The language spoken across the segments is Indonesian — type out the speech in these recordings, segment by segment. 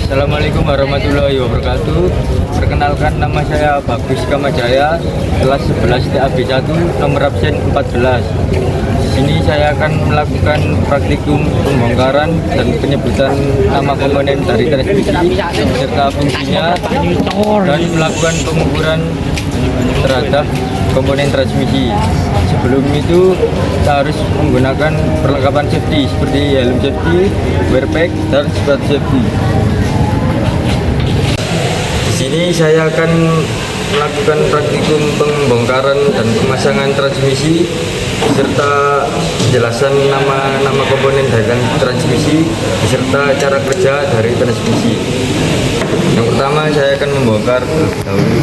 Assalamualaikum warahmatullahi wabarakatuh. Perkenalkan, nama saya Bagus Kamajaya, kelas 11 TAB 1, nomor absen 14. Di sini saya akan melakukan praktikum pembongkaran dan penyebutan nama komponen dari transmisi serta fungsinya, dan melakukan pengukuran terhadap komponen transmisi. Sebelum itu kita harus menggunakan perlengkapan safety seperti helm safety, wear pack, dan sepatu safety. Di sini saya akan melakukan praktikum pembongkaran dan pemasangan transmisi beserta penjelasan nama komponen dari transmisi beserta cara kerja dari transmisi. Yang pertama saya akan membongkar dahulu.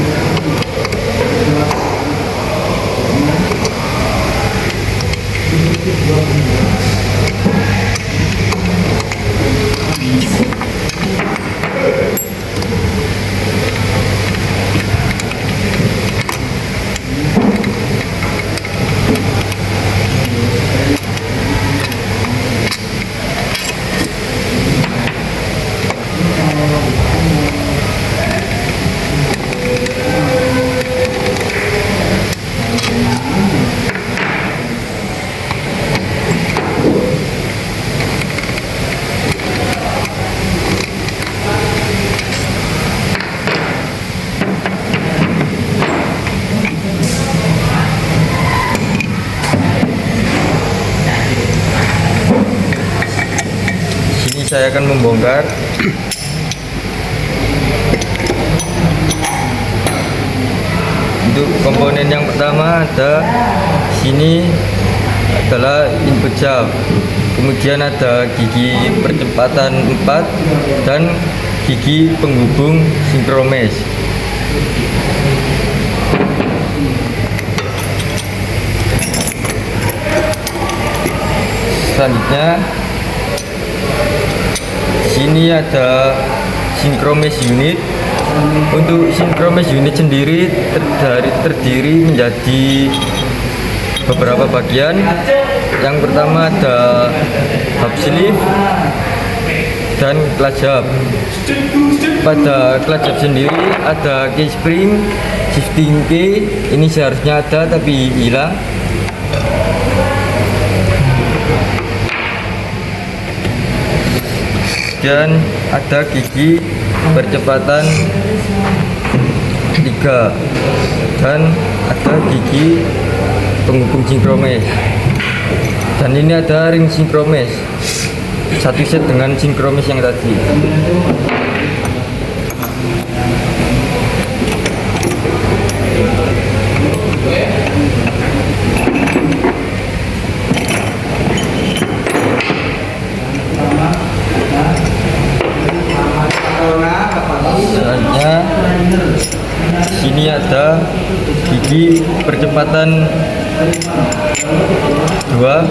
Saya akan membongkar. Untuk komponen yang pertama ada sini adalah input shaft, kemudian ada gigi percepatan 4 dan gigi penghubung sinkromesh. Selanjutnya sini ada sinkromesh unit. Untuk sinkromesh unit sendiri terdiri menjadi beberapa bagian. Yang pertama ada hub sleeve dan clutch hub. Pada clutch hub sendiri ada key spring, shifting key, ini seharusnya ada tapi hilang. Dan ada gigi percepatan 3 dan ada gigi penghubung sinkromesh, dan ini ada ring sinkromesh, satu set dengan sinkromesh yang tadi. Selanjutnya sini ada gigi percepatan 2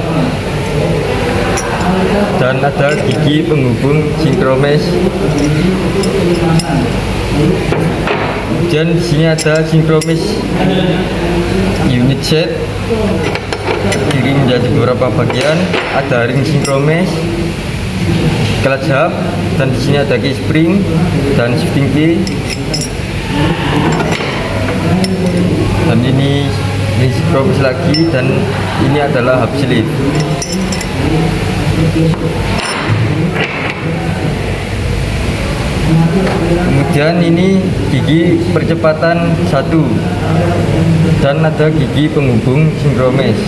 dan ada gigi penghubung sinkromesh. Dan di sini ada sinkromesh unit set terdiri menjadi beberapa bagian. Ada ring sinkromesh, clutch hub, dan di sini ada key spring dan shifting key. Dan ini sinkromesh lagi, dan ini adalah hub sleeve. Kemudian ini gigi percepatan 1 dan ada gigi penghubung sinkromesh.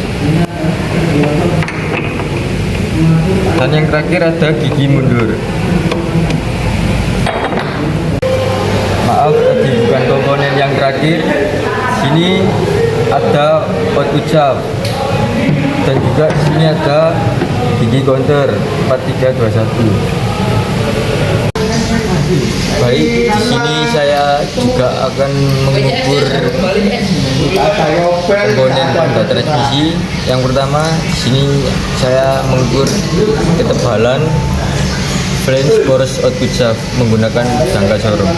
Dan yang terakhir ada gigi mundur. Maaf, tadi bukan komponen yang terakhir. Sini ada output shaft, dan juga sini ada gigi counter 4321. Baik, di sini saya juga akan mengukur komponen pada transmisi. Yang pertama, di sini saya mengukur ketebalan flange porous output shaft menggunakan jangka sorong.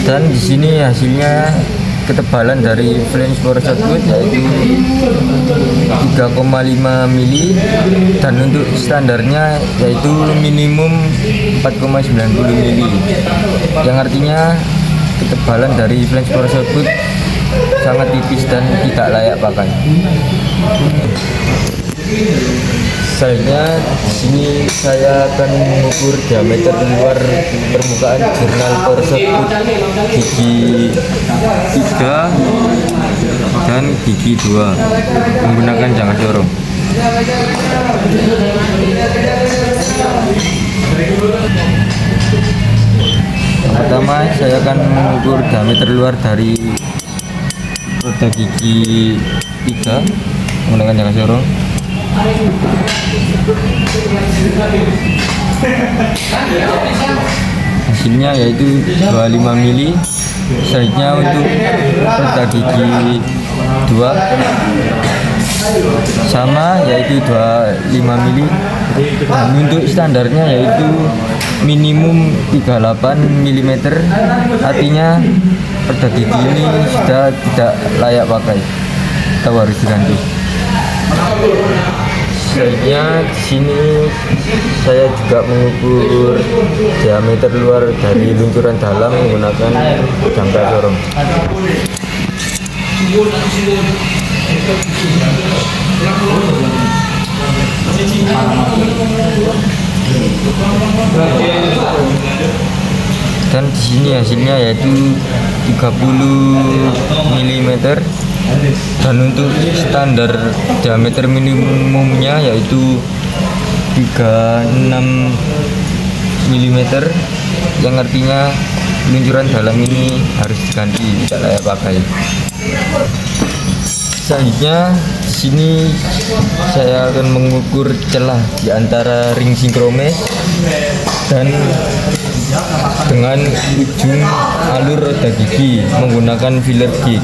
Dan di sini hasilnya ketebalan dari flange tersebut yaitu 3,5 mili dan untuk standarnya yaitu minimum 4,90 mili, yang artinya ketebalan dari flange tersebut sangat tipis dan tidak layak pakai. Selanjutnya di sini saya akan mengukur diameter luar permukaan jurnal tersebut gigi 3 dan gigi 2 menggunakan jangka corong. Yang pertama saya akan mengukur diameter luar dari roda gigi 3 menggunakan jangka corong. Hasilnya yaitu 25 mili. Selanjutnya untuk roda gigi 2 sama yaitu 25 mili dan untuk standarnya yaitu minimum 38 mm, artinya roda gigi ini sudah tidak layak pakai atau harus diganti. Selanjutnya di sini saya juga mengukur diameter luar dari luncuran dalam menggunakan jangka corong. Dan di sini hasilnya yaitu 30 mm dan untuk standar diameter minimumnya yaitu 36 mm, yang artinya luncuran dalam ini harus diganti, tidak layak pakai. Selanjutnya di sini saya akan mengukur celah di antara ring sinkromes dan dengan ujung alur roda gigi menggunakan filler gig.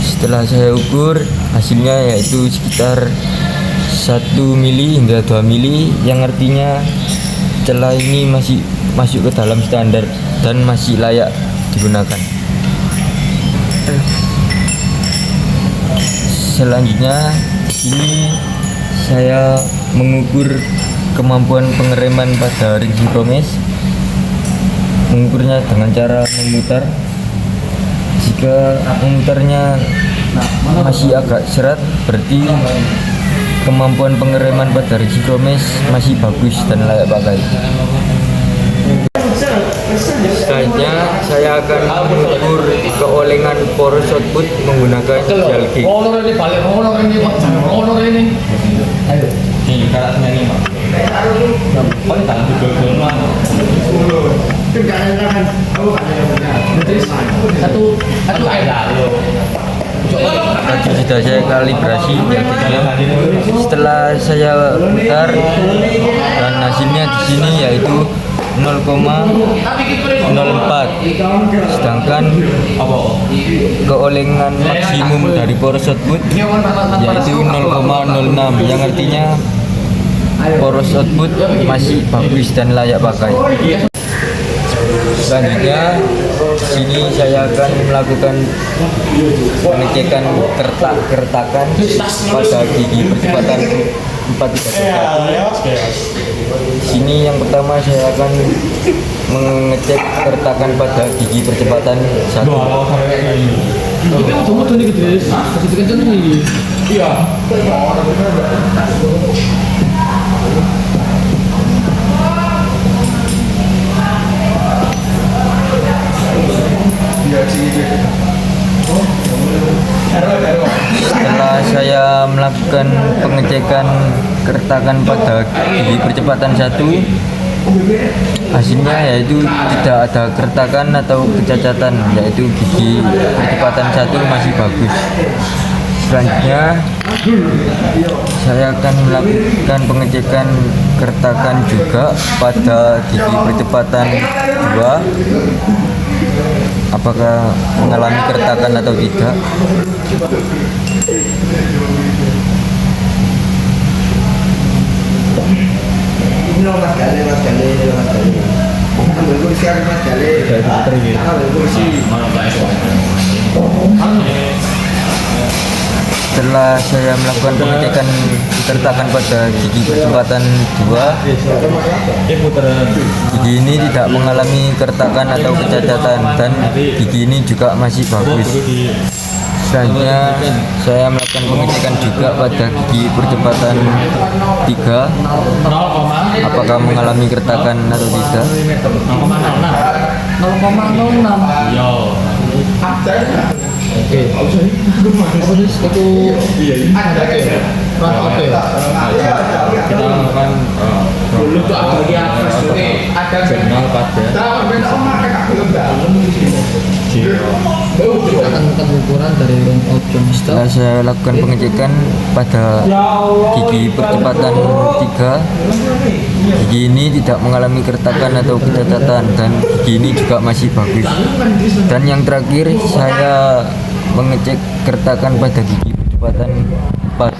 Setelah saya ukur hasilnya yaitu sekitar 1 mili hingga 2 mili, yang artinya celah ini masih masuk ke dalam standar dan masih layak digunakan. Selanjutnya ini saya mengukur kemampuan pengereman pada ring sinkromes. Mengukurnya dengan cara memutar. Jika memutarnya masih agak seret, berarti kemampuan pengereman pada ring sinkromes masih bagus dan layak pakai. Selanjutnya saya akan mengukur keolengan poros output menggunakan gel gig. Tadi sudah saya kalibrasi gel gignya. Setelah saya putar dan hasilnya di sini yaitu 0,04, sedangkan keolengan maksimum dari poros output yaitu 0,06, yang artinya poros output masih bagus dan layak pakai. Selanjutnya sini saya akan melakukan pengecekan keretakan pada gigi percepatan 431. Sini yang pertama saya akan mengecek keretakan pada gigi percepatan 1. Setelah saya melakukan pengecekan keretakan pada gigi percepatan 1, hasilnya yaitu tidak ada keretakan atau kecacatan, yaitu gigi percepatan 1 masih bagus. Selanjutnya saya akan melakukan pengecekan keretakan juga pada gigi percepatan 2. apakah mengalami keretakan atau tidak. Setelah saya melakukan pengecekan keretakan pada gigi percepatan 2, gigi ini tidak mengalami keretakan atau kecacatan dan gigi ini juga masih bagus. Selanjutnya saya melakukan pengecekan juga pada gigi percepatan 3, apakah mengalami keretakan atau tidak. 0,06. Oke. Terus itu ada oke. Kita akan dulu tuh ada jurnal pada akan ukuran dari setelah saya lakukan pengecekan pada gigi percepatan 3, gigi ini tidak mengalami keretakan atau kecacatan dan gigi ini juga masih bagus. Dan yang terakhir saya mengecek keretakan pada gigi percepatan 4.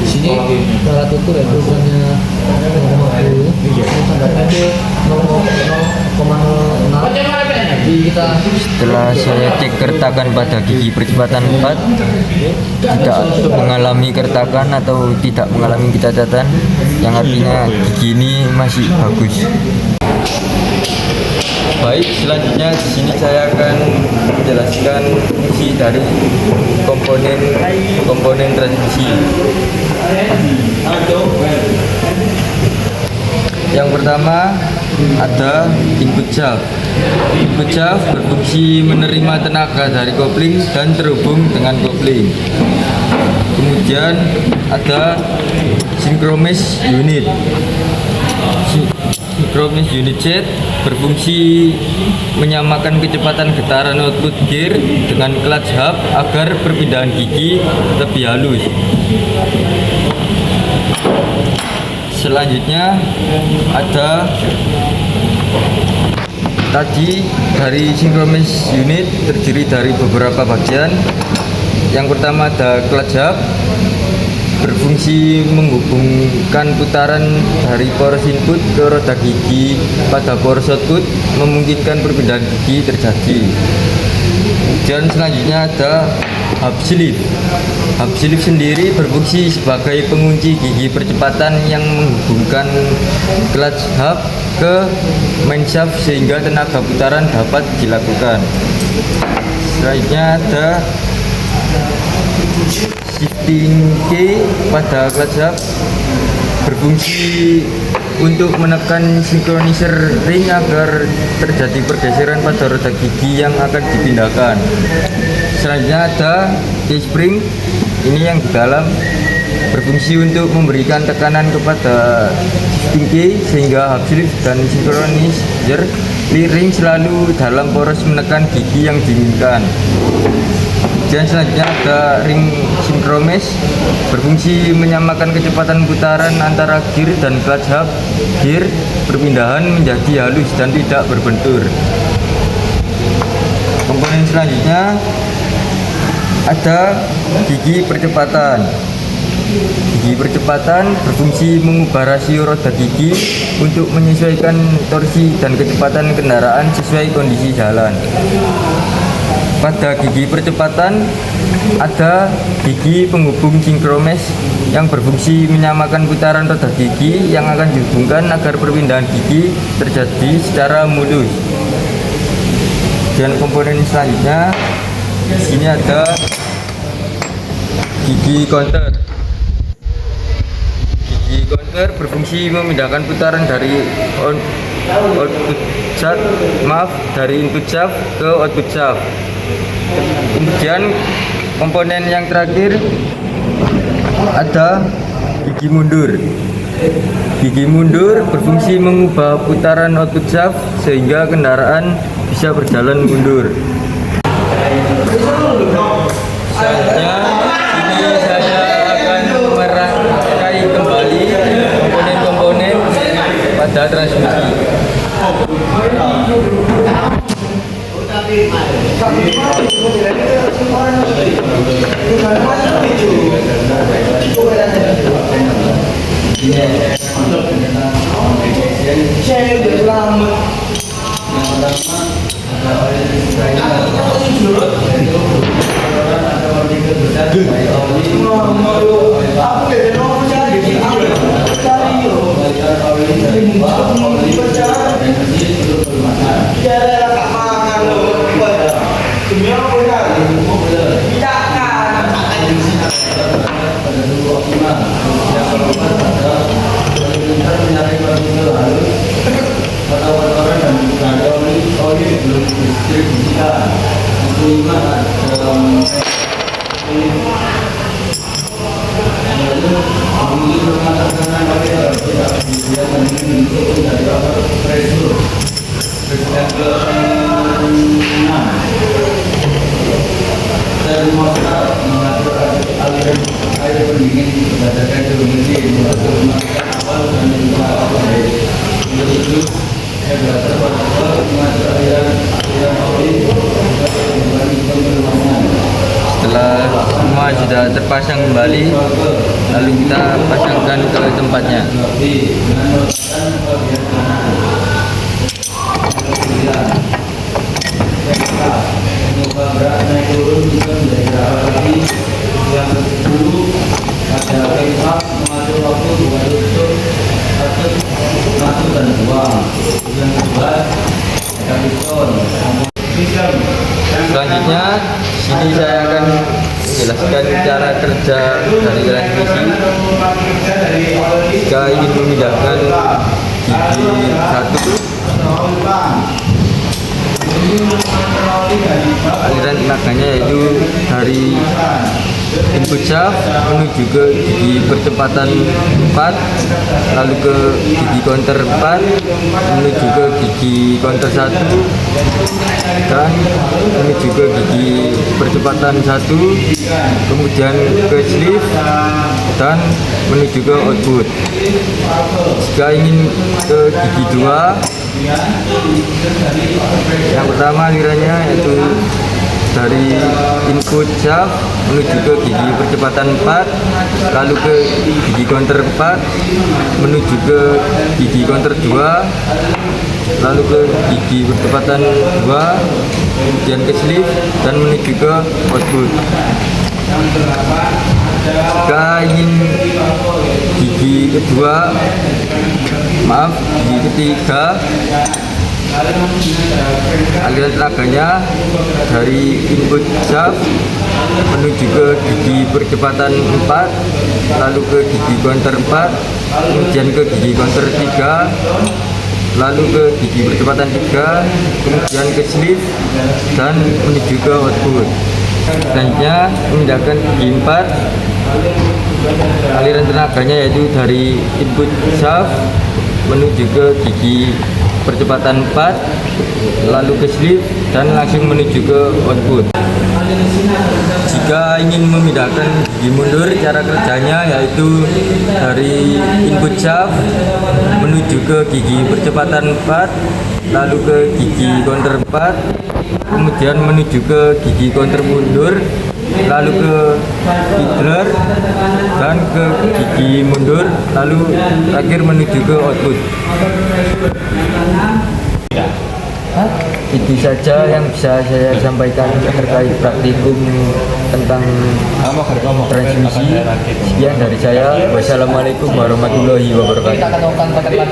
Di sini alat ukur ya ukurannya 0,06. Setelah saya cek keretakan pada gigi percepatan 4, tidak mengalami keretakan atau tidak mengalami kecacatan, yang artinya gigi ini masih bagus. Baik, selanjutnya di sini saya akan menjelaskan fungsi dari komponen transmisi. Yang pertama ada input shaft. Input shaft berfungsi menerima tenaga dari kopling dan terhubung dengan kopling. Kemudian ada synchromesh unit. Synchromesh unit set berfungsi menyamakan kecepatan getaran output gear dengan clutch hub agar perpindahan gigi lebih halus. Selanjutnya ada tadi dari synchromesh unit terdiri dari beberapa bagian. Yang pertama ada clutch hub, berfungsi menghubungkan putaran dari poros input ke roda gigi pada poros output, memungkinkan perpindahan gigi terjadi. Dan selanjutnya ada hub sleeve. Hub sleeve sendiri berfungsi sebagai pengunci gigi percepatan yang menghubungkan clutch hub ke main shaft sehingga tenaga putaran dapat dilakukan. Selanjutnya ada shifting key pada clutch hub, berfungsi untuk menekan synchronizer ring agar terjadi pergeseran pada roda gigi yang akan dipindahkan. Selanjutnya ada key spring, ini yang di dalam, berfungsi untuk memberikan tekanan kepada shifting key sehingga hub sleeve dan synchronizer ring selalu dalam poros menekan gigi yang diinginkan. Dan selanjutnya ada ring synchromesh, berfungsi menyamakan kecepatan putaran antara gear dan clutch hub gear, perpindahan menjadi halus dan tidak berbentur. Komponen selanjutnya ada gigi percepatan. Gigi percepatan berfungsi mengubah rasio roda gigi untuk menyesuaikan torsi dan kecepatan kendaraan sesuai kondisi jalan. Pada gigi percepatan ada gigi penghubung synchromesh yang berfungsi menyamakan putaran roda gigi yang akan dihubungkan agar perpindahan gigi terjadi secara mulus. Dan komponen selanjutnya di sini ada gigi counter. Gigi counter berfungsi memindahkan putaran dari input shaft ke output shaft. Kemudian komponen yang terakhir ada gigi mundur. Gigi mundur berfungsi mengubah putaran output shaft sehingga kendaraan bisa berjalan mundur. Setelah semua sudah terpasang kembali, lalu kita pasangkan ke tempatnya. Selanjutnya, sini saya akan menjelaskan cara kerja dari transmisi. Jika ingin memindahkan gigi satu, aliran tenaganya yaitu dari input shaft menuju ke gigi percepatan 4, lalu ke gigi counter 4, menuju ke gigi counter 1, dan menuju ke gigi percepatan 1, kemudian ke sleeve dan menuju ke output. Jika ingin ke gigi 2, yang pertama alirannya yaitu dari input shaft menuju ke gigi percepatan 4, lalu ke gigi counter 4, menuju ke gigi counter 2, lalu ke gigi percepatan 2, kemudian ke sleeve dan menuju ke output. Jika ingin gigi ketiga, aliran tenaganya dari input shaft menuju ke gigi percepatan 4, lalu ke gigi counter 4, kemudian ke gigi counter 3, lalu ke gigi percepatan 3, kemudian ke sleeve dan menuju ke output. Selanjutnya memindahkan gigi 4, aliran tenaganya yaitu dari input shaft menuju ke gigi percepatan 4, lalu ke sleeve dan langsung menuju ke output. Jika ingin memindahkan gigi mundur, cara kerjanya yaitu dari input shaft menuju ke gigi percepatan 4, lalu ke gigi counter 4, kemudian menuju ke gigi counter mundur, lalu ke idler dan ke gigi mundur, lalu terakhir menuju ke output. Itu saja yang bisa saya sampaikan terkait praktikum tentang transmisi. Sekian dari saya. Wassalamualaikum warahmatullahi wabarakatuh.